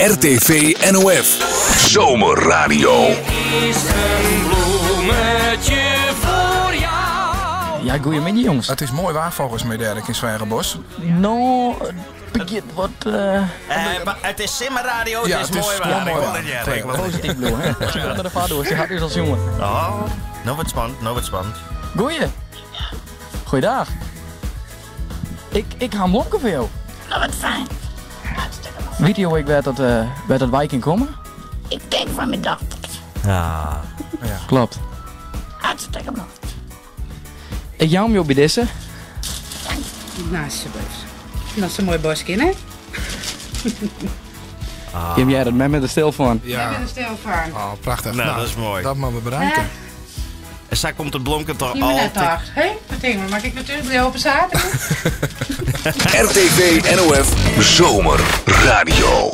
RTV NOF. ZomerRadio. Is een bloemetje voor jou. Ja, goeiemiddag jongens. Het is mooi waar volgens mij Dirk in Zwijgenbos. Nou, begint wat... Maar het is ZomerRadio, Ja, het is het is mooi wel waar. mooi Ik waar. wil het niet, ik wil het niet. positief bloem, hè? Als je naar de vader wordt, je gaat dus als jongen. Oh, nou wat spannend. Goeie. Goeiedag. Ik ga een blomke voor jou. Nou, wat fijn. Weet je hoe ik werd dat wijk in komen? Ik denk van mijn dochters. Ja. Klopt. Hartstikke mooi. Ik jou hem jou bij deze. Nou, alsjeblieft. Dat is een mooi bosje, hè? Heb jij dat met de stil van? Ik Ja. ben er stil van. Oh, prachtig. Nou, dat is mooi. Dat moeten we bereiken. En straks komt het blomke toch Je bent net altijd... acht. Hé, wat denk je? Mag ik natuurlijk weer open zaterdag? RTV NOF. ZomerRadio.